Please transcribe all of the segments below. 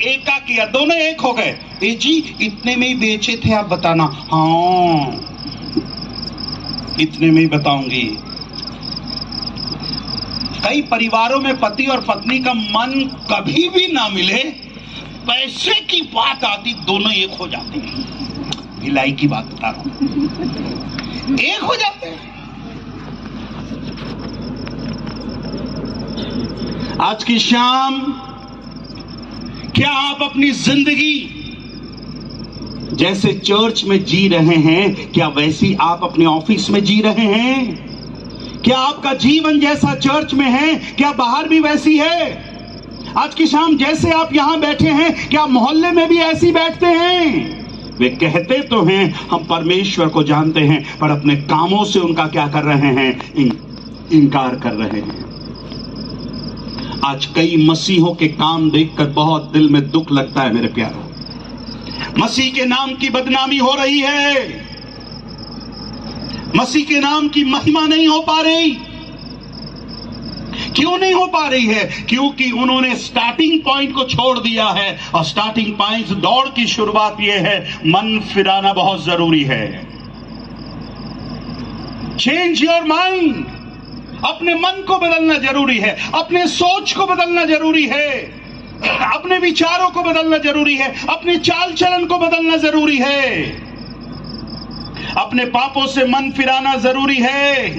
एका किया, दोनों एक हो गए। ए जी इतने में ही बेचे थे आप, बताना। हाँ इतने में ही बताऊंगी। कई परिवारों में पति और पत्नी का मन कभी भी ना मिले, पैसे की बात आती दोनों एक हो जाते हैं। भिलाई की बात बता रहा हूं, एक हो जाते हैं। आज की शाम क्या आप अपनी जिंदगी जैसे चर्च में जी रहे हैं, क्या वैसी आप अपने ऑफिस में जी रहे हैं? क्या आपका जीवन जैसा चर्च में है, क्या बाहर भी वैसी है? आज की शाम जैसे आप यहां बैठे हैं, क्या मोहल्ले में भी ऐसी बैठते हैं? वे कहते तो हैं हम परमेश्वर को जानते हैं, पर अपने कामों से उनका क्या कर रहे हैं? इनकार कर रहे हैं। आज कई मसीहों के काम देखकर बहुत दिल में दुख लगता है मेरे प्यारों। मसीह के नाम की बदनामी हो रही है, मसीह के नाम की महिमा नहीं हो पा रही। क्यों नहीं हो पा रही है? क्योंकि उन्होंने स्टार्टिंग पॉइंट को छोड़ दिया है, और स्टार्टिंग पॉइंट दौड़ की शुरुआत यह है, मन फिराना बहुत जरूरी है। चेंज योर माइंड, अपने मन को बदलना जरूरी है, अपने सोच को बदलना जरूरी है, अपने विचारों को बदलना जरूरी है, अपने चाल चलन को बदलना जरूरी है, अपने पापों से मन फिराना जरूरी है।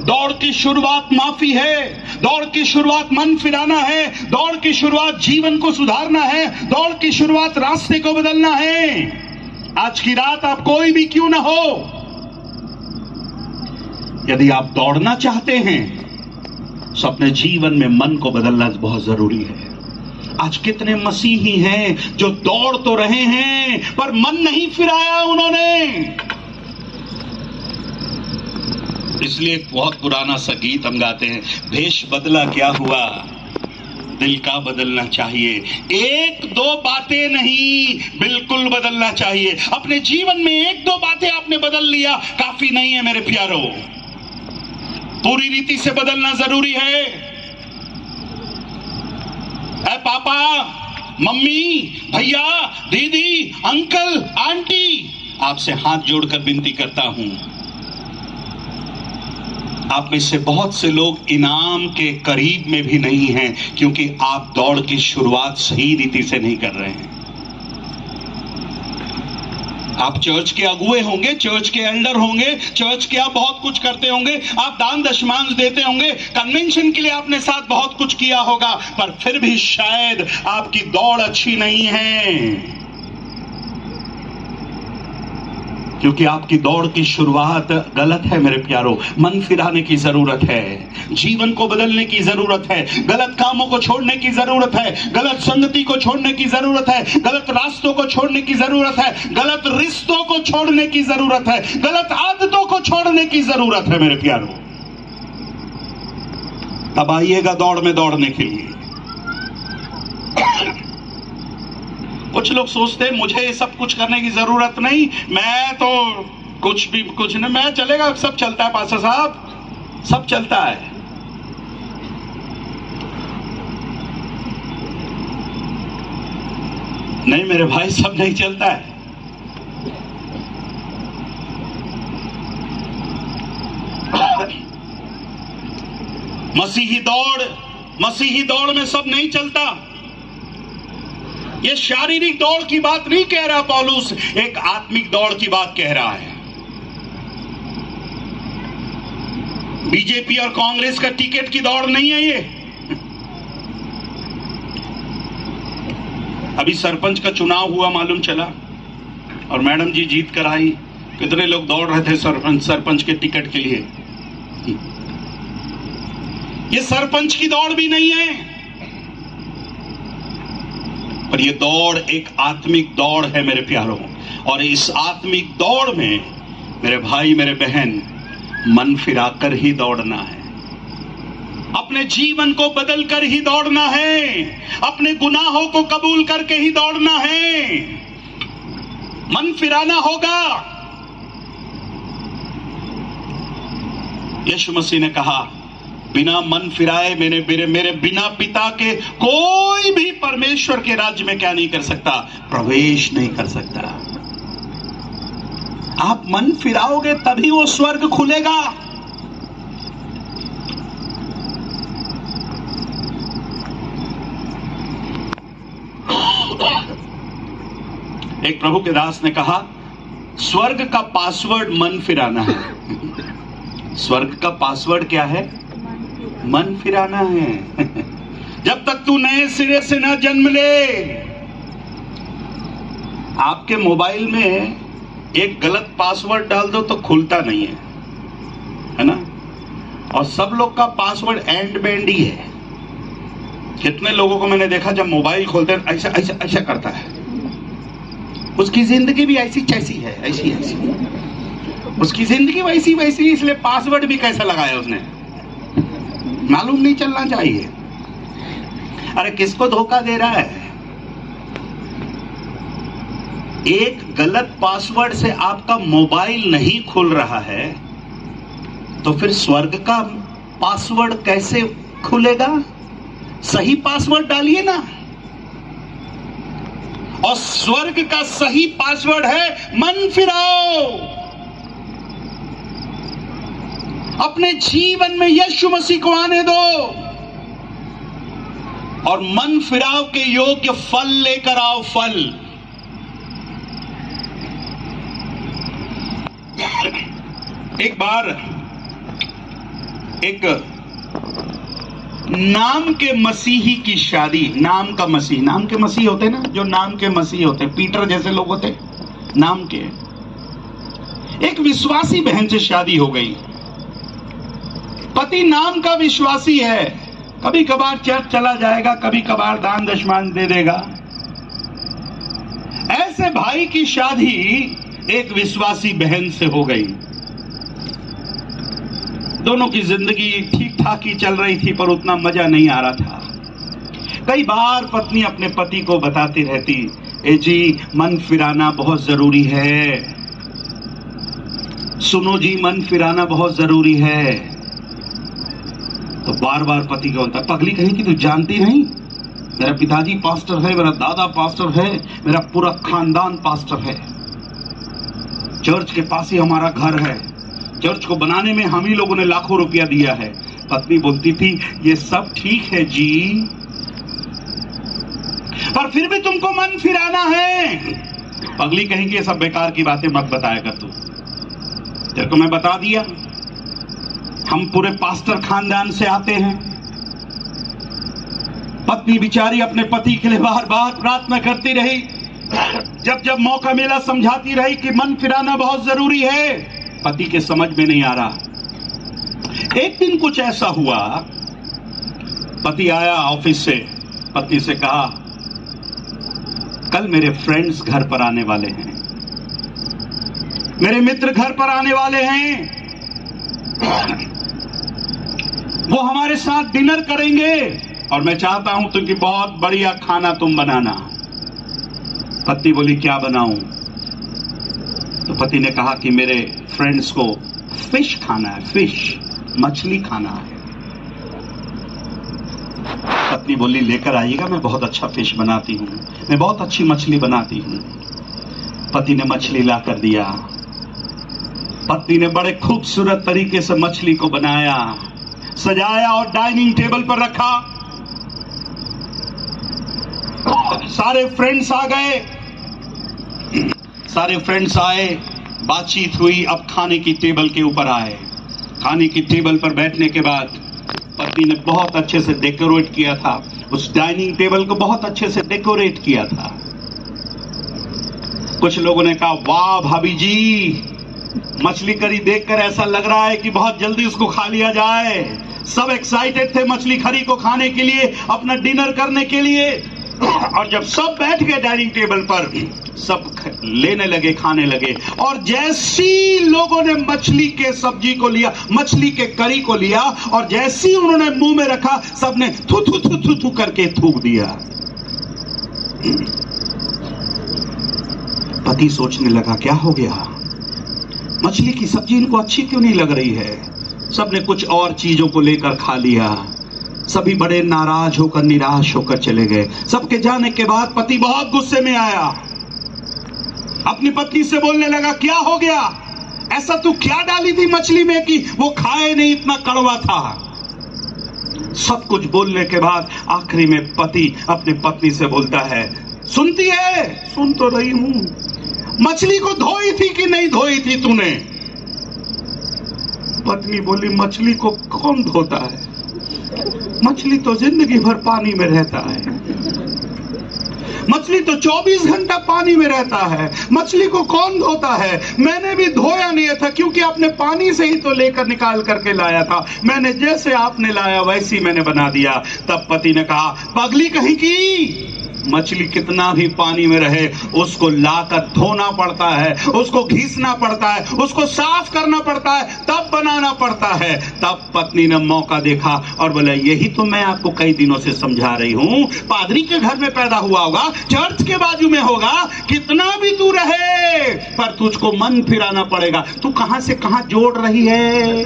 दौड़ की शुरुआत माफी है, दौड़ की शुरुआत मन फिराना है, दौड़ की शुरुआत जीवन को सुधारना है, दौड़ की शुरुआत रास्ते को बदलना है। आज की रात आप कोई भी क्यों ना हो, यदि आप दौड़ना चाहते हैं तो अपने जीवन में मन को बदलना बहुत जरूरी है। आज कितने मसीही हैं जो दौड़ तो रहे हैं पर मन नहीं फिराया उन्होंने। इसलिए एक बहुत पुराना सा गीत हम गाते हैं, भेष बदला क्या हुआ, दिल का बदलना चाहिए। एक दो बातें नहीं, बिल्कुल बदलना चाहिए। अपने जीवन में एक दो बातें आपने बदल लिया, काफी नहीं है मेरे प्यारों, पूरी रीति से बदलना जरूरी है। ऐ पापा, मम्मी, भैया, दीदी, अंकल, आंटी, आपसे हाथ जोड़कर विनती करता हूं, आप में से बहुत से लोग इनाम के करीब में भी नहीं हैं, क्योंकि आप दौड़ की शुरुआत सही रीति से नहीं कर रहे हैं। आप चर्च के अगुए होंगे, चर्च के एल्डर होंगे, चर्च के आप बहुत कुछ करते होंगे, आप दान दशमांश देते होंगे, कन्वेंशन के लिए आपने साथ बहुत कुछ किया होगा, पर फिर भी शायद आपकी दौड़ अच्छी नहीं है, क्योंकि आपकी दौड़ की शुरुआत गलत है मेरे प्यारों। मन फिराने की जरूरत है, जीवन को बदलने की जरूरत है, गलत कामों को छोड़ने की जरूरत है, गलत संगति को छोड़ने की जरूरत है, गलत रास्तों को छोड़ने की जरूरत है, गलत रिश्तों को छोड़ने की जरूरत है, गलत आदतों को छोड़ने की जरूरत है मेरे प्यारों। तब आइएगा दौड़ में दौड़ने के लिए। कुछ लोग सोचते हैं मुझे सब कुछ करने की जरूरत नहीं, मैं तो कुछ नहीं, मैं चलेगा, सब चलता है पास्टर साहब, सब चलता है। नहीं मेरे भाई, सब नहीं चलता है। मसीही दौड़ में सब नहीं चलता। ये शारीरिक दौड़ की बात नहीं कह रहा पौलुस, एक आत्मिक दौड़ की बात कह रहा है। बीजेपी और कांग्रेस का टिकट की दौड़ नहीं है ये। अभी सरपंच का चुनाव हुआ, मालूम चला, और मैडम जी जीत कर आई। कितने लोग दौड़ रहे थे सरपंच के टिकट के लिए। ये सरपंच की दौड़ भी नहीं है, पर यह दौड़ एक आत्मिक दौड़ है मेरे प्यारों। और इस आत्मिक दौड़ में मेरे भाई मेरे बहन, मन फिराकर ही दौड़ना है, अपने जीवन को बदल कर ही दौड़ना है, अपने गुनाहों को कबूल करके ही दौड़ना है। मन फिराना होगा। यीशु मसीह ने कहा बिना मन फिराए मेरे बिना पिता के कोई भी परमेश्वर के राज्य में क्या नहीं कर सकता, प्रवेश नहीं कर सकता। आप मन फिराओगे तभी वो स्वर्ग खुलेगा। एक प्रभु के दास ने कहा, स्वर्ग का पासवर्ड मन फिराना है। स्वर्ग का पासवर्ड क्या है? मन फिराना है। जब तक तू नए सिरे से न जन्म ले, आपके मोबाइल में एक गलत पासवर्ड डाल दो तो खुलता नहीं है ना? और सब लोग का पासवर्ड एंड बैंड ही है। कितने लोगों को मैंने देखा जब मोबाइल खोलते हैं ऐसा ऐसा ऐसा करता है। उसकी जिंदगी भी ऐसी कैसी है, ऐसी ऐसी उसकी जिंदगी वैसी वैसी, इसलिए पासवर्ड भी कैसा लगाया उसने मालूम नहीं चलना चाहिए। अरे किसको धोखा दे रहा है? एक गलत पासवर्ड से आपका मोबाइल नहीं खुल रहा है तो फिर स्वर्ग का पासवर्ड कैसे खुलेगा? सही पासवर्ड डालिए ना। और स्वर्ग का सही पासवर्ड है मन फिराओ। अपने जीवन में यीशु मसीह को आने दो और मन फिराव के योग्य फल लेकर आओ। फल एक बार एक नाम के मसीही की शादी, नाम के मसीह होते ना, जो नाम के मसीह होते, पीटर जैसे लोग होते नाम के, एक विश्वासी बहन से शादी हो गई। पति नाम का विश्वासी है, कभी कभार चर्च चला जाएगा, कभी कभार दान दशमान दे देगा। ऐसे भाई की शादी एक विश्वासी बहन से हो गई। दोनों की जिंदगी ठीक ठाक ही चल रही थी पर उतना मजा नहीं आ रहा था। कई बार पत्नी अपने पति को बताती रहती, ए जी मन फिराना बहुत जरूरी है, सुनो जी मन फिराना बहुत जरूरी है। तो बार बार पति को होता, पगली कहीं कि तू जानती नहीं, मेरा पिताजी पास्टर है, मेरा दादा पास्टर है, मेरा पूरा खानदान पास्टर है, चर्च के पास ही हमारा घर है, चर्च को बनाने में हम ही लोगों ने लाखों रुपया दिया है। पत्नी बोलती थी ये सब ठीक है जी, पर फिर भी तुमको मन फिराना है। पगली कहेंगे ये सब बेकार की बातें मत बताया कर, तू तेरे को मैं बता दिया, हम पूरे पास्टर खानदान से आते हैं। पत्नी बिचारी अपने पति के लिए बार बार प्रार्थना करती रही, जब जब मौका मिला समझाती रही कि मन फिराना बहुत जरूरी है। पति के समझ में नहीं आ रहा। एक दिन कुछ ऐसा हुआ, पति आया ऑफिस से, पत्नी से कहा कल मेरे फ्रेंड्स घर पर आने वाले हैं, मेरे मित्र घर पर आने वाले हैं, वो हमारे साथ डिनर करेंगे और मैं चाहता हूं तुमकी बहुत बढ़िया खाना तुम बनाना। पत्नी बोली क्या बनाऊं? तो पति ने कहा कि मेरे फ्रेंड्स को फिश खाना है, फिश मछली खाना है। पत्नी बोली लेकर आइएगा, मैं बहुत अच्छा फिश बनाती हूँ, मैं बहुत अच्छी मछली बनाती हूँ। पति ने मछली ला कर दिया। पत्नी ने बड़े खूबसूरत तरीके से मछली को बनाया, सजाया और डाइनिंग टेबल पर रखा। सारे फ्रेंड्स आ गए, सारे फ्रेंड्स आए, बातचीत हुई। अब खाने की टेबल के ऊपर आए। खाने की टेबल पर बैठने के बाद पत्नी ने बहुत अच्छे से डेकोरेट किया था, उस डाइनिंग टेबल को बहुत अच्छे से डेकोरेट किया था। कुछ लोगों ने कहा वाह भाभी जी, मछली करी देखकर ऐसा लग रहा है कि बहुत जल्दी उसको खा लिया जाए। सब एक्साइटेड थे मछली करी को खाने के लिए, अपना डिनर करने के लिए। और जब सब बैठ गए डाइनिंग टेबल पर, सब लेने लगे, खाने लगे। और जैसी लोगों ने मछली के सब्जी को लिया, मछली के करी को लिया और जैसी उन्होंने मुंह में रखा, सबने थू थू थू थू थू करके थूक दिया। पति सोचने लगा क्या हो गया, मछली की सब्जी इनको अच्छी क्यों नहीं लग रही है। सबने कुछ और चीजों को लेकर खा लिया। सभी बड़े नाराज होकर निराश होकर चले गए। सबके जाने के बाद पति बहुत गुस्से में आया, अपनी पत्नी से बोलने लगा, क्या हो गया, ऐसा तू क्या डाली थी मछली में कि वो खाए नहीं, इतना कड़वा था। सब कुछ बोलने के बाद आखिरी में पति अपनी पत्नी से बोलता है, सुनती है? सुन तो रही हूं। मछली को धोई थी कि नहीं धोई थी तूने? पत्नी बोली, मछली को कौन धोता है, मछली तो जिंदगी भर पानी में रहता है, मछली तो 24 घंटा पानी में रहता है, मछली को कौन धोता है? मैंने भी धोया नहीं था, क्योंकि आपने पानी से ही तो लेकर निकाल करके लाया था, मैंने जैसे आपने लाया वैसी मैंने बना दिया। तब पति ने कहा, पगली कहीं की, मछली कितना भी पानी में रहे उसको लाकर धोना पड़ता है, उसको घिसना पड़ता है, उसको साफ करना पड़ता है, तब बनाना पड़ता है। तब पत्नी ने मौका देखा और बोला, यही तो मैं आपको कई दिनों से समझा रही हूं, पादरी के घर में पैदा हुआ होगा, चर्च के बाजू में होगा, कितना भी तू रहे पर तुझको मन फिराना पड़ेगा। तू कहां से कहां जोड़ रही है,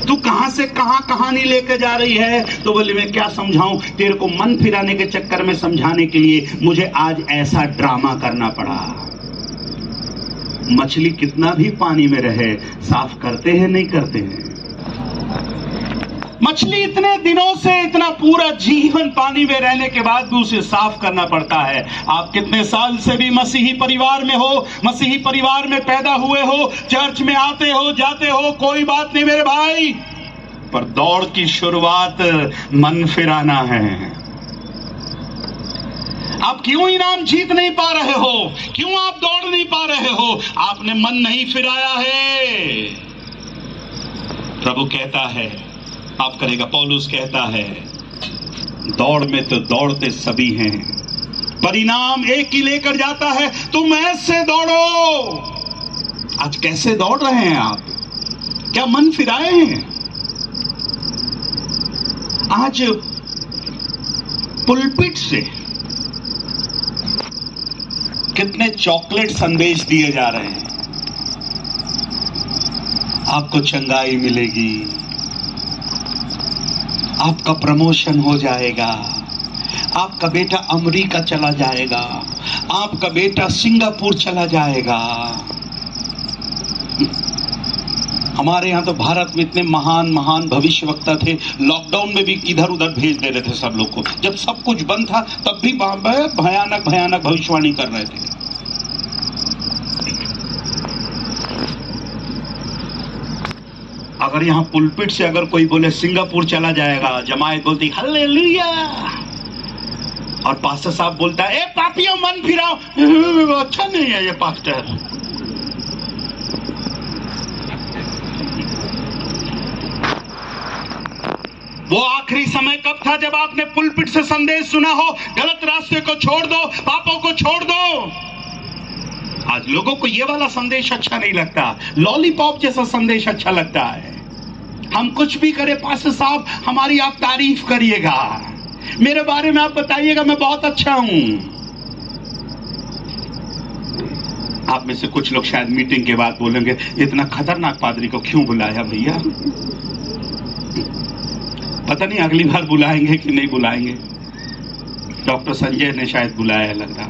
तू कहां से कहां कहानी लेके जा रही है? तो बोले, मैं क्या समझाऊं, तेरे को मन फिराने के चक्कर में समझाने के लिए मुझे आज ऐसा ड्रामा करना पड़ा। मछली कितना भी पानी में रहे साफ करते हैं नहीं करते हैं? मछली इतने दिनों से, इतना पूरा जीवन पानी में रहने के बाद भी उसे साफ करना पड़ता है। आप कितने साल से भी मसीही परिवार में हो, मसीही परिवार में पैदा हुए हो, चर्च में आते हो जाते हो, कोई बात नहीं मेरे भाई, पर दौड़ की शुरुआत मन फिराना है। आप क्यों इनाम जीत नहीं पा रहे हो, क्यों आप दौड़ नहीं पा रहे हो? आपने मन नहीं फिराया है। प्रभु कहता है आप करेगा। पौलुस कहता है, दौड़ में तो दौड़ते सभी हैं, परिणाम एक ही लेकर जाता है, तुम ऐसे दौड़ो। आज कैसे दौड़ रहे हैं आप? क्या मन फिराए हैं? आज पुलपिट से कितने चॉकलेट संदेश दिए जा रहे हैं, आपको चंगाई मिलेगी, आपका प्रमोशन हो जाएगा, आपका बेटा अमेरिका चला जाएगा, आपका बेटा सिंगापुर चला जाएगा। हमारे यहाँ तो भारत में इतने महान महान भविष्यवक्ता थे, लॉकडाउन में भी इधर उधर भेज दे रहे थे सब लोग को। जब सब कुछ बंद था तब भी भयानक भयानक भविष्यवाणी कर रहे थे। अगर यहाँ पुलपिट से अगर कोई बोले सिंगापुर चला जाएगा, जमायत बोलती हालेलुया, और पास्टर साहब बोलता है, ए पापियों मन फिराओ, अच्छा नहीं है ये पास्टर। वो आखिरी समय कब था जब आपने पुलपिट से संदेश सुना हो, गलत रास्ते को छोड़ दो, पापों को छोड़ दो। आज लोगों को ये वाला संदेश अच्छा नहीं लगता, लॉलीपॉप जैसा संदेश अच्छा लगता है। हम कुछ भी करें पास्टर साहब, हमारी आप तारीफ करिएगा, मेरे बारे में आप बताइएगा मैं बहुत अच्छा हूं। आप में से कुछ लोग शायद मीटिंग के बाद बोलेंगे, इतना खतरनाक पादरी को क्यों बुलाया भैया? पता नहीं अगली बार बुलाएंगे कि नहीं बुलाएंगे। डॉक्टर संजय ने शायद बुलाया लग रहा।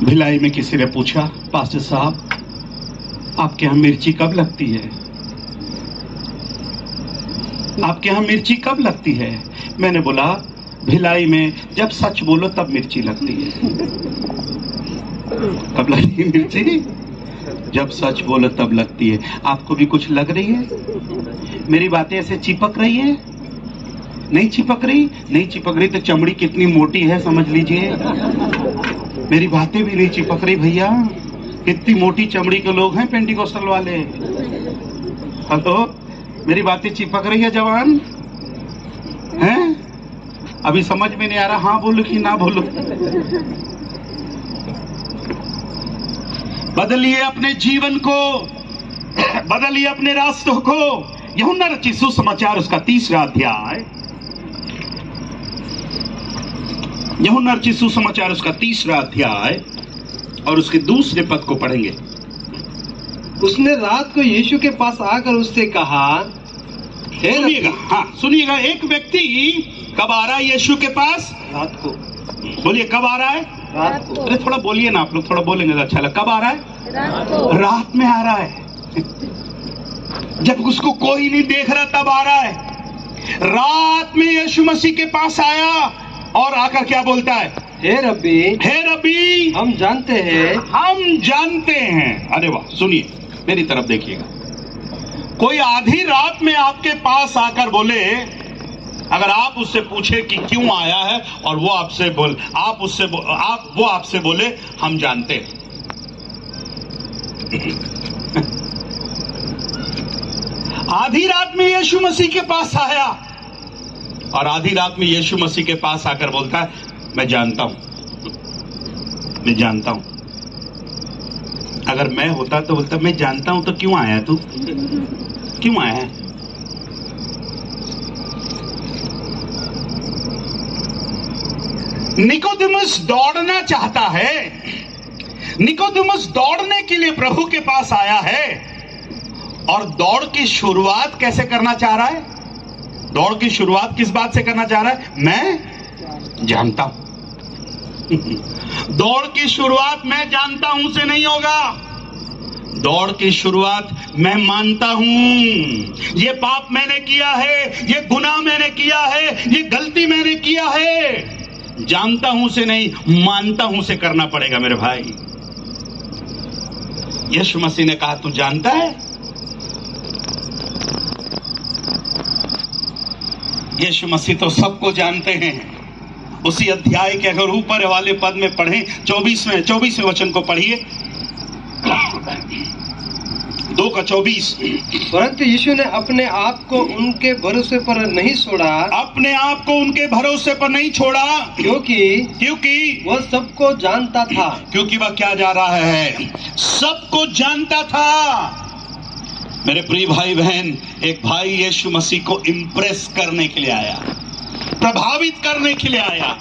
भिलाई में किसी ने पूछा, पास्टर साहब आपके यहां मिर्ची कब लगती है? आपके यहां मिर्ची कब लगती है? मैंने बोला, भिलाई में जब सच बोलो तब मिर्ची लगती है। कब लगती है मिर्ची? जब सच बोलो तब लगती है। आपको भी कुछ लग रही है? मेरी बातें ऐसे चिपक रही है? नहीं चिपक रही? नहीं चिपक रही तो चमड़ी कितनी मोटी है समझ लीजिए। मेरी बातें भी नहीं चिपक रही भैया, कितनी मोटी चमड़ी के लोग हैं पेंटिकोस्टल वाले। हेलो, मेरी बातें चिपक रही है जवान? हैं? अभी समझ में नहीं आ रहा हाँ बोलूं कि ना बोलूं। बदलिए अपने जीवन को, बदलिए अपने रास्तों को। यूहन्ना रचित सुसमाचार उसका 3रा अध्याय, यूहन्ना रचित सुसमाचार उसका 3रा अध्याय और उसके 2 पद को पढ़ेंगे। उसने रात को यीशु के पास आकर उससे कहा, हे सुनिएगा, हाँ सुनिएगा, एक व्यक्ति कब आ रहा है यीशु के पास? रात को। बोलिए कब आ रहा है? रात को। अरे थोड़ा बोलिए ना, आप लोग थोड़ा बोलेंगे तो अच्छा लगेगा। कब आ रहा है? रात को। रात में आ रहा है। जब उसको कोई नहीं देख रहा तब आ रहा है। रात में यीशु मसीह के पास आया और आकर क्या बोलता है? हे रब्बी, हे रब्बी, हम जानते हैं। अरे वाह, सुनिए मेरी तरफ देखिएगा। कोई आधी रात में आपके पास आकर बोले, अगर आप उससे पूछे कि क्यों आया है और वो आपसे बोले हम जानते हैं। आधी रात में यीशु मसीह के पास आया और आधी रात में यीशु मसीह के पास आकर बोलता है, मैं जानता हूं। अगर मैं होता तो बोलता, मैं जानता हूं तो क्यों आया तू? क्यों आया है? निकोदेमुस दौड़ना चाहता है। निकोदेमुस दौड़ने के लिए प्रभु के पास आया है और दौड़ की शुरुआत कैसे करना चाह रहा है? दौड़ की शुरुआत किस बात से करना चाह रहा है? मैं जानता हूं। दौड़ की शुरुआत मैं जानता हूं से नहीं होगा। दौड़ की शुरुआत मैं मानता हूं, ये पाप मैंने किया है, ये गुनाह मैंने किया है, ये गलती मैंने किया है। जानता हूं से नहीं, मानता हूं से करना पड़ेगा मेरे भाई। यीशु मसीह ने कहा, तू जानता है? यीशु मसीह तो सबको जानते हैं। उसी अध्याय के अगर ऊपर वाले पद में पढ़ें, 24वें वचन को पढ़िए, 2:24। परंतु यीशु ने अपने आप को उनके भरोसे पर नहीं छोड़ा। अपने आप को उनके भरोसे पर नहीं छोड़ा, क्योंकि वह सबको जानता था। क्योंकि वह क्या जा रहा है? सबको जानता था। मेरे प्रिय भाई बहन, एक भाई यीशु मसीह को इंप्रेस करने के लिए आया, प्रभावित करने के लिए आया।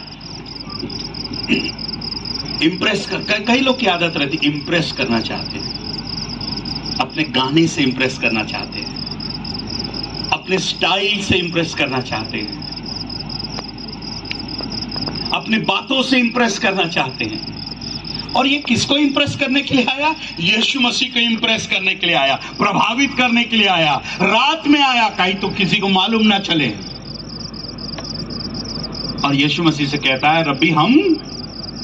इंप्रेस कर, कई लोग की आदत रहती, इंप्रेस करना चाहते हैं। अपने गाने से इंप्रेस करना चाहते हैं, अपने स्टाइल से इंप्रेस करना चाहते हैं, अपने बातों से इंप्रेस करना चाहते हैं। और ये किसको इंप्रेस करने के लिए आया? यीशु मसीह को इंप्रेस करने के लिए आया, प्रभावित करने के लिए आया। रात में आया, कहीं तो किसी को मालूम ना चले। और यीशु मसीह से कहता है, रब्बी हम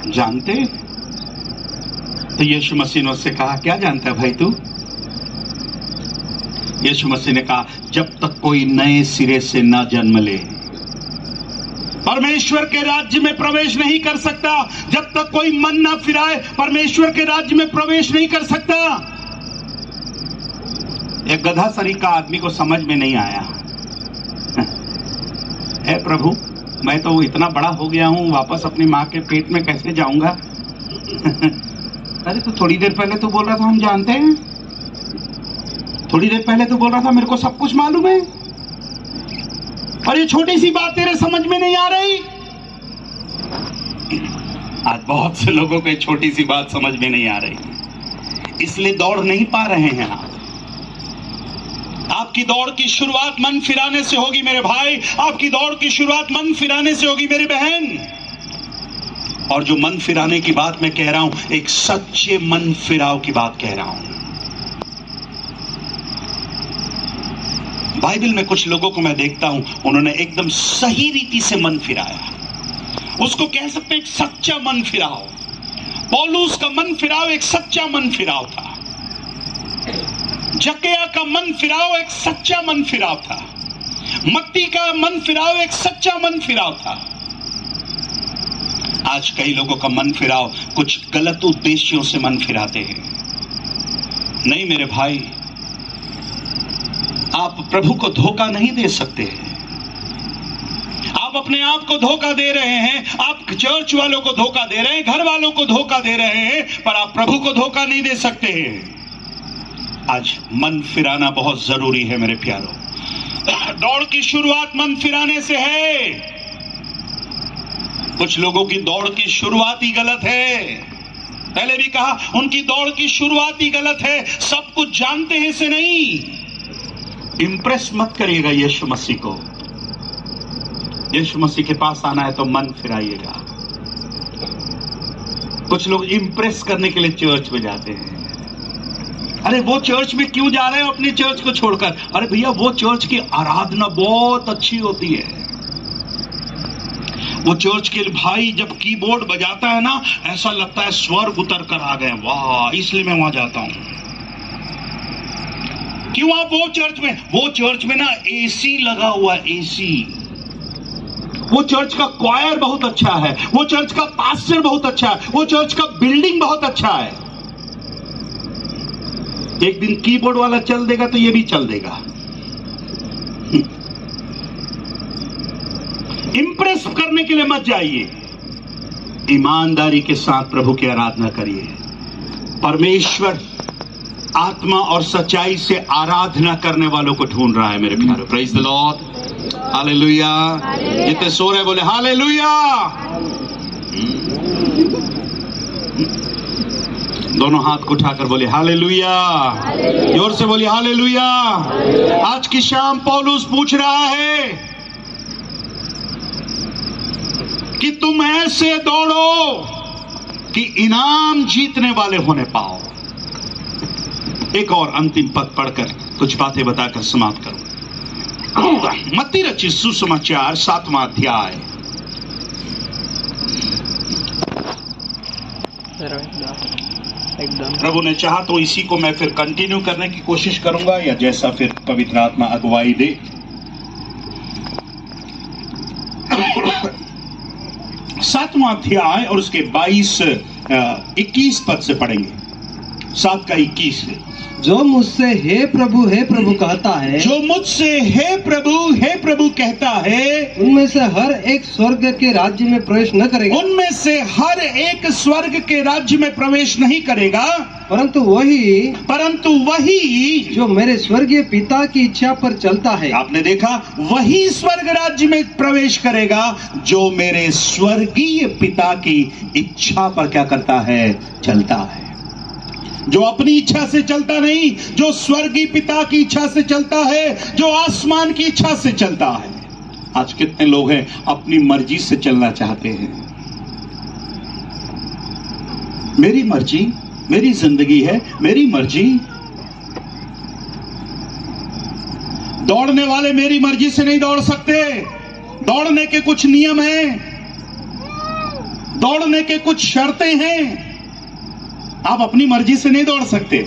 जानते। तो यीशु मसीह ने उससे कहा, क्या जानता है भाई तू? यीशु मसीह ने कहा, जब तक कोई नए सिरे से ना जन्म ले, परमेश्वर के राज्य में प्रवेश नहीं कर सकता। जब तक कोई मन ना फिराए, परमेश्वर के राज्य में प्रवेश नहीं कर सकता। एक गधा शरीर का आदमी को समझ में नहीं आया, हे प्रभु, मैं तो इतना बड़ा हो गया हूं, वापस अपनी मां के पेट में कैसे जाऊंगा? अरे तो थोड़ी देर पहले तो बोल रहा था हम जानते हैं, थोड़ी देर पहले तो बोल रहा था मेरे को सब कुछ मालूम है, और ये छोटी सी बात तेरे समझ में नहीं आ रही। आज बहुत से लोगों को छोटी सी बात समझ में नहीं आ रही, इसलिए दौड़ नहीं पा रहे हैं आप। आपकी दौड़ की शुरुआत मन फिराने से होगी मेरे भाई, आपकी दौड़ की शुरुआत मन फिराने से होगी मेरी बहन। और जो मन फिराने की बात मैं कह रहा हूं, एक सच्चे मन फिराव की बात कह रहा हूं। बाइबल में कुछ लोगों को मैं देखता हूं, उन्होंने एकदम सही रीति से मन फिराया, उसको कह सकते हैं एक सच्चा मन फिराव। पौलुस का मन फिराव एक सच्चा मन फिराव था, जक्कैया का मन फिराव एक सच्चा मन फिराव था, मत्ती का मन फिराव एक सच्चा मन फिराव था। आज कई लोगों का मन फिराव कुछ गलत उद्देश्यों से मन फिराते हैं। नहीं मेरे भाई, आप प्रभु को धोखा नहीं दे सकते। आप अपने आप को धोखा दे रहे हैं, आप चर्च वालों को धोखा दे रहे हैं, घर वालों को धोखा दे रहे हैं, पर आप प्रभु को धोखा नहीं दे सकते। आज मन फिराना बहुत जरूरी है मेरे प्यारों। दौड़ की शुरुआत मन फिराने से है। कुछ लोगों की दौड़ की शुरुआत ही गलत है। पहले भी कहा, उनकी दौड़ की शुरुआत ही गलत है। सब कुछ जानते हैं से नहीं। इंप्रेस मत करिएगा यीशु मसीह को। यीशु मसीह के पास आना है तो मन फिराइएगा। कुछ लोग इंप्रेस करने के लिए चर्च में जाते हैं। अरे वो चर्च में क्यों जा रहे हो अपनी चर्च को छोड़कर? अरे भैया, वो चर्च की आराधना बहुत अच्छी होती है। वो चर्च के भाई जब कीबोर्ड बजाता है ना, ऐसा लगता है स्वर्ग उतर कर आ गए। वाह, इसलिए मैं वहां जाता हूं। क्यों आप वो चर्च में ना एसी लगा हुआ है, एसी। वो चर्च का क्वायर बहुत अच्छा है, वो चर्च का पास्टर बहुत अच्छा है, वो चर्च का बिल्डिंग बहुत अच्छा है। एक दिन कीबोर्ड वाला चल देगा तो ये भी चल देगा। इंप्रेस करने के लिए मत जाइए। ईमानदारी के साथ प्रभु की आराधना करिए। परमेश्वर आत्मा और सच्चाई से आराधना करने वालों को ढूंढ रहा है मेरे प्यारे। Praise the Lord, hallelujah. जितने सो रहे बोले हालेलुया। दोनों हाथ को उठाकर बोले हालेलुया। जोर से बोले हालेलुया। आज की शाम पौलुस पूछ रहा है कि तुम ऐसे दौड़ो कि इनाम जीतने वाले होने पाओ। एक और अंतिम पद पढ़कर कुछ बातें बताकर समाप्त करूं। मत्ती रचित सुसमाचार 7वां अध्याय। प्रभु ने चाहा तो इसी को मैं फिर कंटिन्यू करने की कोशिश करूंगा, या जैसा फिर पवित्र आत्मा अगुवाई दे। 7वां अध्याय और उसके 21 पद से पढ़ेंगे। 7 का 21। जो मुझसे हे प्रभु कहता है, जो मुझसे हे प्रभु कहता है, उनमें से हर एक स्वर्ग के राज्य में प्रवेश न करेगा। उनमें से हर एक स्वर्ग के राज्य में प्रवेश नहीं करेगा, परंतु वही जो मेरे स्वर्गीय पिता की इच्छा पर चलता है। आपने देखा, वही स्वर्ग राज्य में प्रवेश करेगा जो मेरे स्वर्गीय पिता की इच्छा पर क्या करता है? चलता है। जो अपनी इच्छा से चलता नहीं, जो स्वर्गीय पिता की इच्छा से चलता है, जो आसमान की इच्छा से चलता है। आज कितने लोग हैं अपनी मर्जी से चलना चाहते हैं। मेरी मर्जी, मेरी जिंदगी है, मेरी मर्जी। दौड़ने वाले मेरी मर्जी से नहीं दौड़ सकते। दौड़ने के कुछ नियम हैं, दौड़ने के कुछ शर्तें हैं। आप अपनी मर्जी से नहीं दौड़ सकते।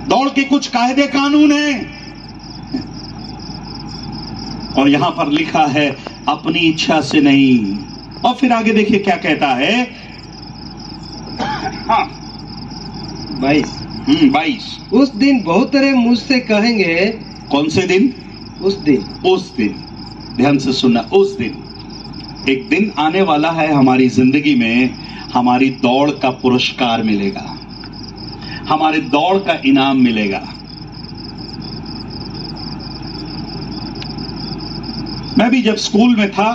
दौड़ के कुछ कायदे कानून हैं। और यहां पर लिखा है अपनी इच्छा से नहीं। और फिर आगे देखिए क्या कहता है। हाँ, 22। उस दिन बहुत तरह मुझसे कहेंगे। कौन से दिन? उस दिन। ध्यान से सुनना। उस दिन, एक दिन आने वाला है हमारी जिंदगी में, हमारी दौड़ का पुरस्कार मिलेगा, हमारे दौड़ का इनाम मिलेगा। मैं भी जब स्कूल में था,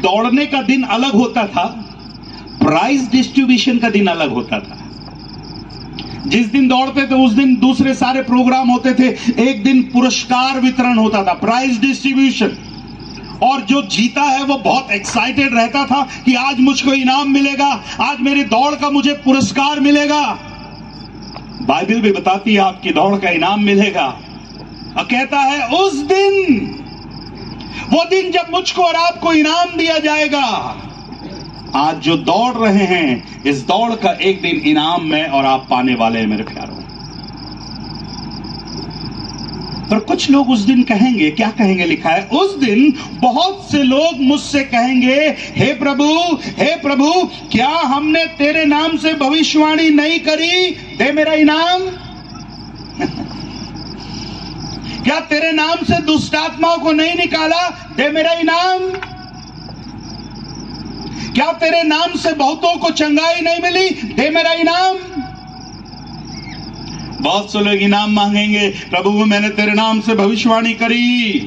दौड़ने का दिन अलग होता था, प्राइज डिस्ट्रीब्यूशन का दिन अलग होता था। जिस दिन दौड़ते थे उस दिन दूसरे सारे प्रोग्राम होते थे। एक दिन पुरस्कार वितरण होता था, प्राइज डिस्ट्रीब्यूशन। और जो जीता है वो बहुत एक्साइटेड रहता था कि आज मुझको इनाम मिलेगा, आज मेरी दौड़ का मुझे पुरस्कार मिलेगा। बाइबल भी बताती है आपकी दौड़ का इनाम मिलेगा। और कहता है उस दिन, वो दिन जब मुझको और आपको इनाम दिया जाएगा। आज जो दौड़ रहे हैं, इस दौड़ का एक दिन इनाम मैं और आप पाने वाले हैं मेरे प्यारों। पर कुछ लोग उस दिन कहेंगे, क्या कहेंगे? लिखा है उस दिन बहुत से लोग मुझसे कहेंगे, हे प्रभु, क्या हमने तेरे नाम से भविष्यवाणी नहीं करी? दे मेरा इनाम। क्या तेरे नाम से दुष्ट आत्माओं को नहीं निकाला? दे मेरा इनाम। क्या तेरे नाम से बहुतों को चंगाई नहीं मिली? दे मेरा इनाम। बहुत से लोग इनाम मांगेंगे, प्रभु मैंने तेरे नाम से भविष्यवाणी करी,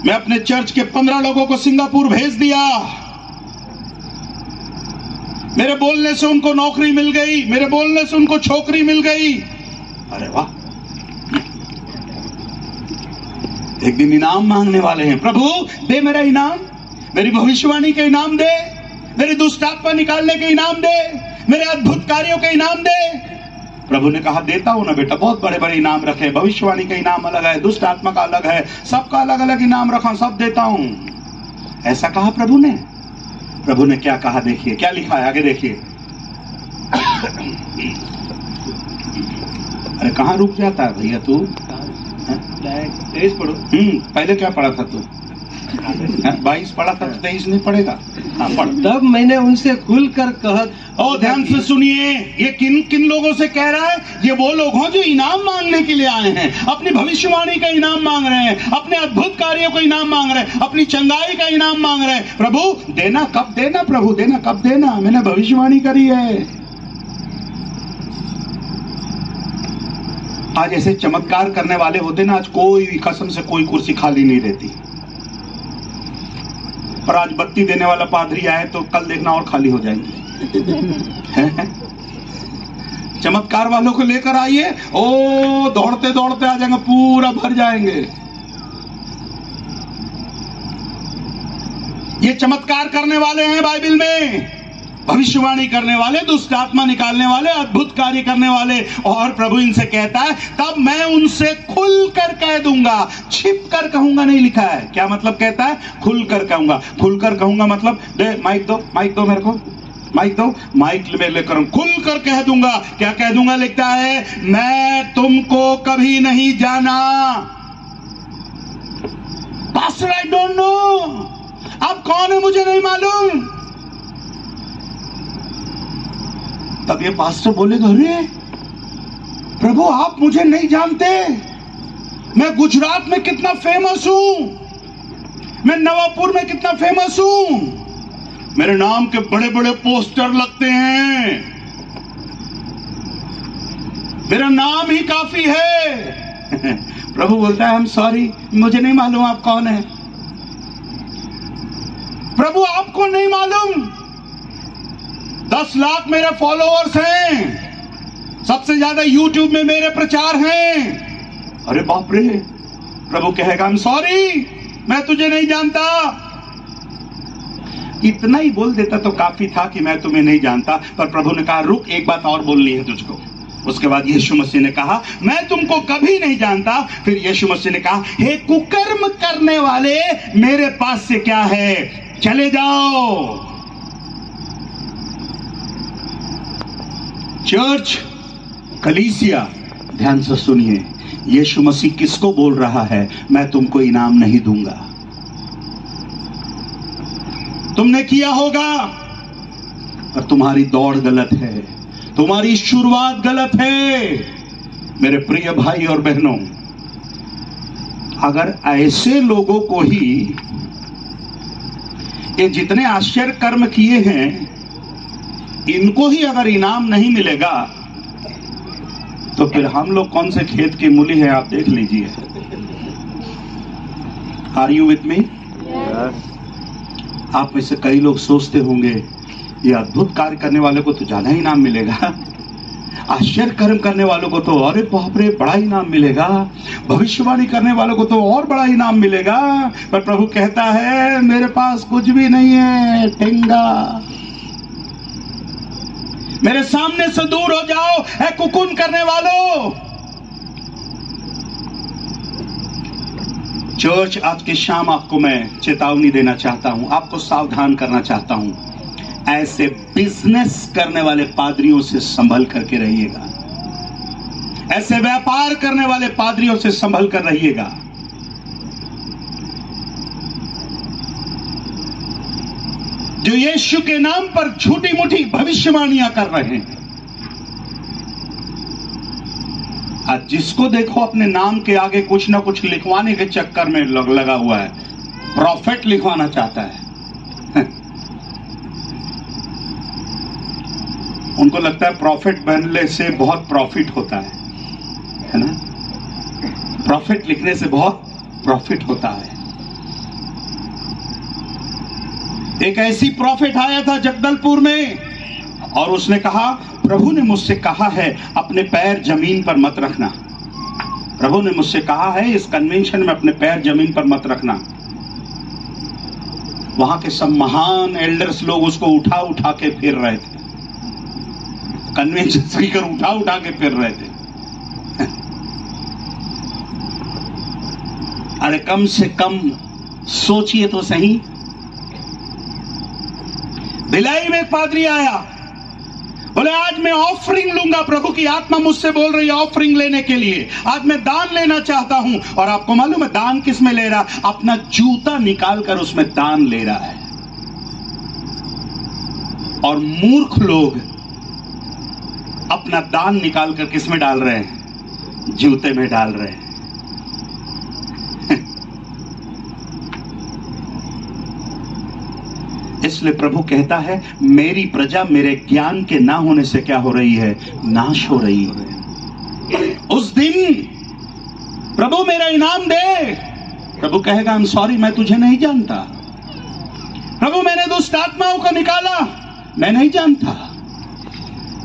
मैं अपने चर्च के 15 लोगों को सिंगापुर भेज दिया। मेरे बोलने से उनको नौकरी मिल गई, मेरे बोलने से उनको छोकरी मिल गई। अरे वाह, एक दिन इनाम मांगने वाले हैं। प्रभु दे मेरा इनाम, मेरी भविष्यवाणी के इनाम दे, मेरी दुष्ट आत्मा निकालने के इनाम दे, मेरे अद्भुत कार्यों के इनाम दे। प्रभु ने कहा देता हूं ना बेटा, बहुत बड़े बड़े इनाम रखे। भविष्यवाणी का इनाम अलग है, दुष्ट आत्मा का अलग है, सबका अलग अलग इनाम रखा, सब देता हूं। ऐसा कहा प्रभु ने। प्रभु ने क्या कहा देखिए, क्या लिखा है आगे देखिए। अरे कहां रुक जाता है भैया तू? तेईस पढ़ो। पहले क्या पढ़ा था तू? 22 पढ़ा था, 23 नहीं पढ़ेगा। हाँ पढ़। तब मैंने उनसे खुलकर कहा। और ध्यान से सुनिए, ये किन किन लोगों से कह रहा है? ये वो लोग हैं जो इनाम मांगने के लिए आए हैं, अपनी भविष्यवाणी का इनाम मांग रहे हैं, अपने अद्भुत कार्यों का इनाम मांग रहे हैं, अपनी चंगाई का इनाम मांग रहे हैं। प्रभु देना कब देना, प्रभु देना कब देना, मैंने भविष्यवाणी करी है। आज ऐसे चमत्कार करने वाले होते ना, आज कोई कसम से कोई कुर्सी खाली नहीं रहती। पर आज बत्ती देने वाला पादरी आए तो कल देखना और खाली हो जाएंगे। चमत्कार वालों को लेकर आइए, ओ दौड़ते दौड़ते आ जाएंगे, पूरा भर जाएंगे। ये चमत्कार करने वाले हैं बाइबल में, भविष्यवाणी करने वाले, दुष्ट आत्मा निकालने वाले, अद्भुत कार्य करने वाले। और प्रभु इनसे कहता है तब मैं उनसे खुलकर कह दूंगा, छिप कर कहूंगा नहीं लिखा है। क्या मतलब कहता है? खुलकर कहूंगा। खुलकर कहूंगा मतलब दे माइक दो, माइक दो मेरे को, माइक दो, माइक में लेकर खुलकर कह दूंगा। क्या कह दूंगा? लिखता है मैं तुमको कभी नहीं जाना। पास्टर आई डोंट नो, आप कौन है मुझे नहीं मालूम। तब ये पास्टर बोलेगा अरे प्रभु आप मुझे नहीं जानते, मैं गुजरात में कितना फेमस हूं, मैं नवापुर में कितना फेमस हूं, मेरे नाम के बड़े बड़े पोस्टर लगते हैं, मेरा नाम ही काफी है। प्रभु बोलता है आई एम सॉरी, मुझे नहीं मालूम आप कौन है। प्रभु आपको नहीं मालूम, 10 लाख मेरे फॉलोअर्स हैं, सबसे ज्यादा यूट्यूब में मेरे प्रचार हैं। अरे बाप रे, प्रभु कहेगा आई एम सॉरी, मैं तुझे नहीं जानता। इतना ही बोल देता तो काफी था कि मैं तुम्हें नहीं जानता, पर प्रभु ने कहा रुक, एक बात और बोलनी है तुझको। उसके बाद यीशु मसीह ने कहा मैं तुमको कभी नहीं जानता। फिर यीशु मसीह ने कहा हे कुकर्म करने वाले, मेरे पास से क्या है, चले जाओ। चर्च, कलीसिया, ध्यान से सुनिए, यीशु मसीह किसको बोल रहा है? मैं तुमको इनाम नहीं दूंगा। तुमने किया होगा पर तुम्हारी दौड़ गलत है, तुम्हारी शुरुआत गलत है। मेरे प्रिय भाई और बहनों, अगर ऐसे लोगों को ही ये जितने आश्चर्य कर्म किए हैं, इनको ही अगर इनाम नहीं मिलेगा तो फिर हम लोग कौन से खेत की मूली है आप देख लीजिए। Are you with me? आप में से कई लोग सोचते होंगे ये अद्भुत कार्य करने वाले को तो ज्यादा इनाम मिलेगा, आश्चर्य कर्म करने वालों को तो अरे बाप रे बड़ा इनाम मिलेगा, भविष्यवाणी करने वालों को तो और बड़ा इनाम मिलेगा। पर प्रभु कहता है मेरे पास कुछ भी नहीं है, ठेंगा। मेरे सामने से दूर हो जाओ है कुकुन करने वालों। चर्च, आज की शाम आपको मैं चेतावनी देना चाहता हूं, आपको सावधान करना चाहता हूं। ऐसे बिजनेस करने वाले पादरियों से संभल करके रहिएगा, ऐसे व्यापार करने वाले पादरियों से संभल कर रहिएगा। जो यीशु के नाम पर झूठी मूठी भविष्यवाणियां कर रहे हैं। आज जिसको देखो अपने नाम के आगे कुछ ना कुछ लिखवाने के चक्कर में लगा हुआ है, प्रॉफिट लिखवाना चाहता है। उनको लगता है प्रॉफिट बनने से बहुत प्रॉफिट होता है ना? प्रॉफिट लिखने से बहुत प्रॉफिट होता है। एक ऐसी प्रॉफिट आया था जगदलपुर में और उसने कहा, प्रभु ने मुझसे कहा है अपने पैर जमीन पर मत रखना। प्रभु ने मुझसे कहा है इस कन्वेंशन में अपने पैर जमीन पर मत रखना। वहां के सब महान एल्डर्स लोग उसको उठा उठा के फिर रहे थे, कन्वेंशन स्पीकर उठा उठा के फिर रहे थे। अरे कम से कम सोचिए तो सही। भिलाई में एक पादरी आया, बोले आज मैं ऑफरिंग लूंगा, प्रभु की आत्मा मुझसे बोल रही है ऑफरिंग लेने के लिए, आज मैं दान लेना चाहता हूं। और आपको मालूम है दान किस में ले रहा? अपना जूता निकालकर उसमें दान ले रहा है। और मूर्ख लोग अपना दान निकालकर किस में डाल रहे हैं? जूते में डाल रहे हैं। इसलिए प्रभु कहता है मेरी प्रजा मेरे ज्ञान के ना होने से क्या हो रही है? नाश हो रही है। उस दिन प्रभु मेरा इनाम दे, प्रभु कहेगा आई एम सॉरी, मैं तुझे नहीं जानता। प्रभु मैंने दुष्ट आत्माओं को निकाला, मैं नहीं जानता।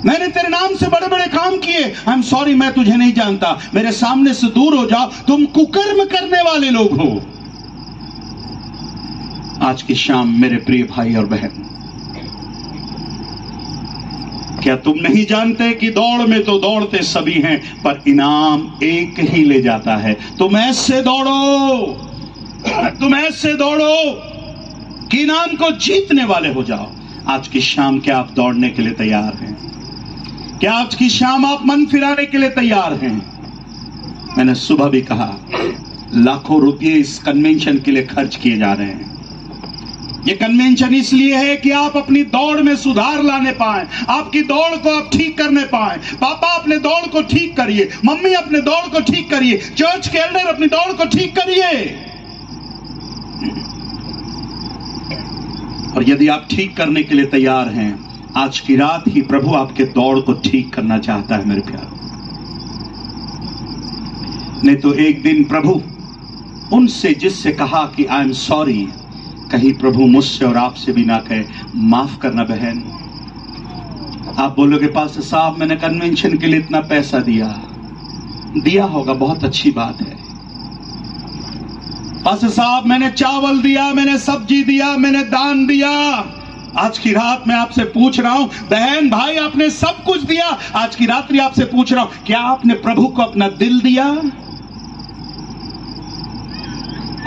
मैंने तेरे नाम से बड़े बड़े काम किए, आई एम सॉरी, मैं तुझे नहीं जानता। मेरे सामने से दूर हो जाओ, तुम कुकर्म करने वाले लोग हो। आज की शाम मेरे प्रिय भाई और बहन, क्या तुम नहीं जानते कि दौड़ में तो दौड़ते सभी हैं पर इनाम एक ही ले जाता है। तुम ऐसे दौड़ो, तुम ऐसे दौड़ो कि इनाम को जीतने वाले हो जाओ। आज की शाम क्या आप दौड़ने के लिए तैयार हैं? क्या आज की शाम आप मन फिराने के लिए तैयार हैं? मैंने सुबह भी कहा लाखों रुपए इस कन्वेंशन के लिए खर्च किए जा रहे हैं। ये कन्वेंशन इसलिए है कि आप अपनी दौड़ में सुधार लाने पाएं, आपकी दौड़ को आप ठीक करने पाएं। पापा अपने दौड़ को ठीक करिए, मम्मी अपने दौड़ को ठीक करिए, चर्च के एल्डर अपनी दौड़ को ठीक करिए। और यदि आप ठीक करने के लिए तैयार हैं, आज की रात ही प्रभु आपके दौड़ को ठीक करना चाहता है मेरे प्यार। नहीं तो एक दिन प्रभु उनसे जिससे कहा कि आई एम सॉरी, कहीं प्रभु मुझसे और आपसे भी ना कहे माफ करना बहन। आप बोलोगे पास्टर साहब मैंने कन्वेंशन के लिए इतना पैसा दिया होगा, बहुत अच्छी बात है। पास्टर साहब मैंने चावल दिया, मैंने सब्जी दिया, मैंने दान दिया। आज की रात मैं आपसे पूछ रहा हूं बहन भाई, आपने सब कुछ दिया। आज की रात्रि आपसे पूछ रहा हूं क्या आपने प्रभु को अपना दिल दिया?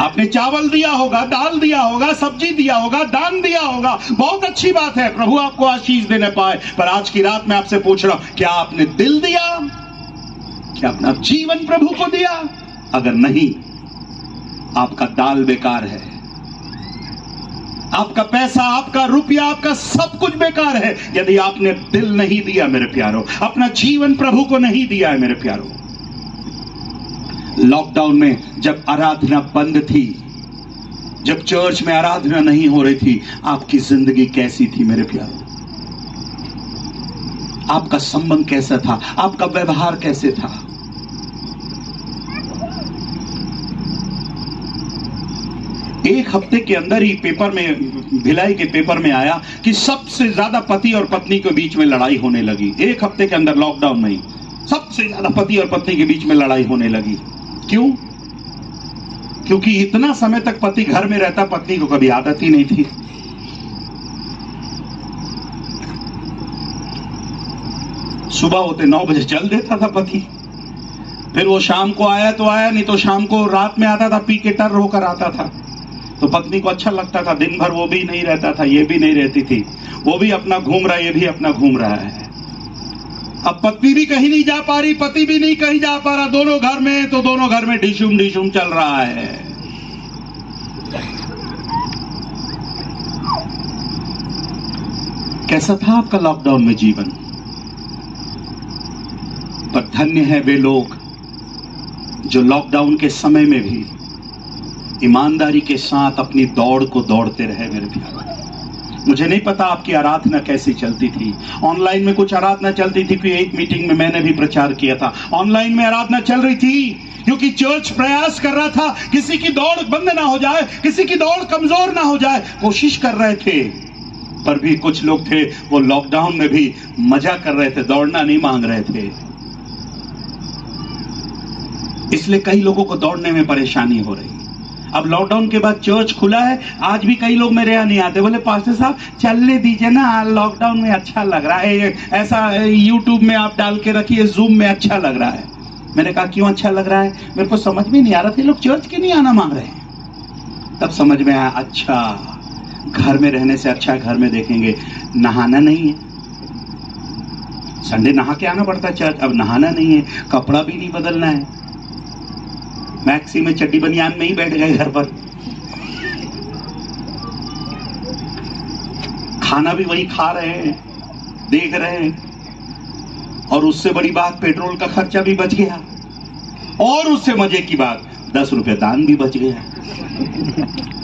आपने चावल दिया होगा, दाल दिया होगा, सब्जी दिया होगा, दान दिया होगा, बहुत अच्छी बात है, प्रभु आपको आशीष देने पाए। पर आज की रात मैं आपसे पूछ रहा हूं क्या आपने दिल दिया? क्या अपना जीवन प्रभु को दिया? अगर नहीं, आपका दाल बेकार है, आपका पैसा, आपका रुपया, आपका सब कुछ बेकार है यदि आपने दिल नहीं दिया मेरे प्यारो, अपना जीवन प्रभु को नहीं दिया है मेरे प्यारो। लॉकडाउन में जब आराधना बंद थी, जब चर्च में आराधना नहीं हो रही थी, आपकी जिंदगी कैसी थी मेरे प्यारो? आपका संबंध कैसा था? आपका व्यवहार कैसे था? एक हफ्ते के अंदर ही पेपर में, भिलाई के पेपर में आया कि सबसे ज्यादा पति और पत्नी के बीच में लड़ाई होने लगी। एक हफ्ते के अंदर लॉकडाउन में ही सबसे ज्यादा पति और पत्नी के बीच में लड़ाई होने लगी। क्यों? क्योंकि इतना समय तक पति घर में रहता, पत्नी को कभी आदत ही नहीं थी। सुबह होते 9 बजे चल देता था पति, फिर वो शाम को आया तो आया, नहीं तो शाम को रात में आता था, पी के टर होकर आता था। तो पत्नी को अच्छा लगता था, दिन भर वो भी नहीं रहता था, ये भी नहीं रहती थी, वो भी अपना घूम रहा है, ये भी अपना घूम रहा है। अब पत्नी भी कहीं नहीं जा पा रही, पति भी नहीं कहीं जा पा रहा, दोनों घर में, तो दोनों घर में डिशुम डिशुम चल रहा है। कैसा था आपका लॉकडाउन में जीवन? पर धन्य है वे लोग जो लॉकडाउन के समय में भी ईमानदारी के साथ अपनी दौड़ को दौड़ते रहे मेरे प्यारे। मुझे नहीं पता आपकी आराधना कैसी चलती थी। ऑनलाइन में कुछ आराधना चलती थी, कोई एक मीटिंग में मैंने भी प्रचार किया था, ऑनलाइन में आराधना चल रही थी क्योंकि चर्च प्रयास कर रहा था किसी की दौड़ बंद ना हो जाए, किसी की दौड़ कमजोर ना हो जाए, कोशिश कर रहे थे। पर भी कुछ लोग थे वो लॉकडाउन में भी मजा कर रहे थे, दौड़ना नहीं मांग रहे थे। इसलिए कई लोगों को दौड़ने में परेशानी हो रही। अब लॉकडाउन के बाद चर्च खुला है, आज भी कई लोग मेरे यहाँ नहीं आते, बोले पास्टर साहब चलने दीजिए ना, लॉकडाउन में अच्छा लग रहा है, ऐसा यूट्यूब में आप डाल के रखिए, जूम में अच्छा लग रहा है। मैंने कहा क्यों अच्छा लग रहा है? मेरे को समझ में नहीं आ रहा था, लोग चर्च क्यों नहीं आना मांग रहे हैं। तब समझ में आया, अच्छा घर में रहने से अच्छा घर में देखेंगे, नहाना नहीं है, संडे नहा के आना पड़ता है चर्च, अब नहाना नहीं है, कपड़ा भी नहीं बदलना है, मैक्सी में चड्डी बनियान में ही बैठ गए घर पर, खाना भी वही खा रहे हैं, देख रहे हैं, और उससे बड़ी बात पेट्रोल का खर्चा भी बच गया, और उससे मजे की बात 10 रुपए दान भी बच गया।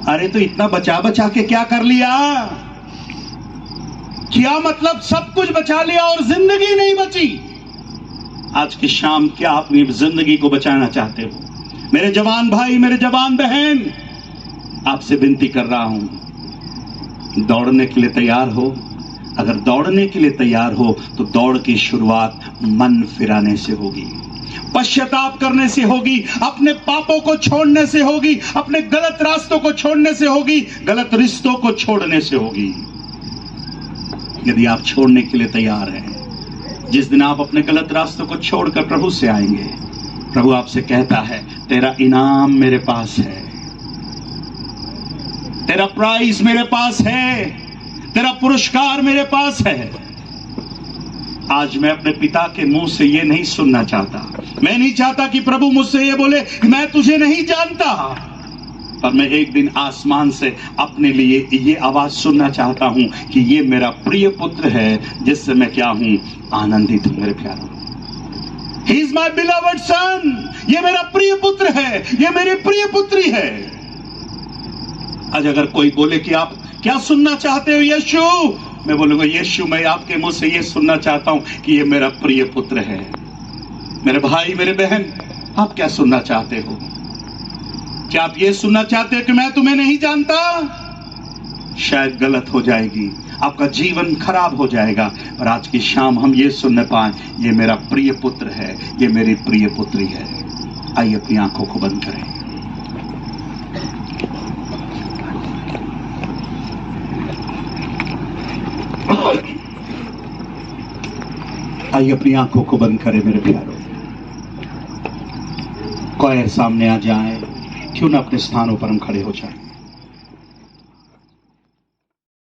अरे तो इतना बचा बचा के क्या कर लिया? क्या मतलब सब कुछ बचा लिया और जिंदगी नहीं बची? आज की शाम क्या अपनी जिंदगी को बचाना चाहते हो? मेरे जवान भाई, मेरे जवान बहन, आपसे विनती कर रहा हूं, दौड़ने के लिए तैयार हो। अगर दौड़ने के लिए तैयार हो तो दौड़ की शुरुआत मन फिराने से होगी, पश्चाताप करने से होगी, अपने पापों को छोड़ने से होगी, अपने गलत रास्तों को छोड़ने से होगी, गलत रिश्तों को छोड़ने से होगी। यदि आप छोड़ने के लिए तैयार हैं, जिस दिन आप अपने गलत रास्तों को छोड़कर प्रभु से आएंगे, प्रभु आपसे कहता है तेरा इनाम मेरे पास है, तेरा प्राइज मेरे पास है, तेरा पुरस्कार मेरे पास है। आज मैं अपने पिता के मुंह से ये नहीं सुनना चाहता, मैं नहीं चाहता कि प्रभु मुझसे ये बोले कि मैं तुझे नहीं जानता, पर मैं एक दिन आसमान से अपने लिए ये आवाज सुनना चाहता हूं कि ये मेरा प्रिय पुत्र है जिससे मैं क्या हूं, आनंदित हूं। मेरे प्यारों, ही इज माई बिलवड सन, ये मेरा प्रिय पुत्र है, ये मेरी प्रिय पुत्री है। आज अगर कोई बोले कि आप क्या सुनना चाहते हो यीशु, मैं बोलूंगा यीशु मैं आपके मुंह से ये सुनना चाहता हूं कि ये मेरा प्रिय पुत्र है। मेरे भाई, मेरे बहन, आप क्या सुनना चाहते हो? क्या आप ये सुनना चाहते हो कि मैं तुम्हें नहीं जानता? शायद गलत हो जाएगी, आपका जीवन खराब हो जाएगा, पर आज की शाम हम ये सुनने पाए, ये मेरा प्रिय पुत्र है, ये मेरी प्रिय पुत्री है। आइए अपनी आंखों को बंद करें। आइए अपनी आंखों को बंद करें मेरे प्यारों। कोई सामने आ जाए, क्यों ना अपने स्थानों पर हम खड़े हो जाएं।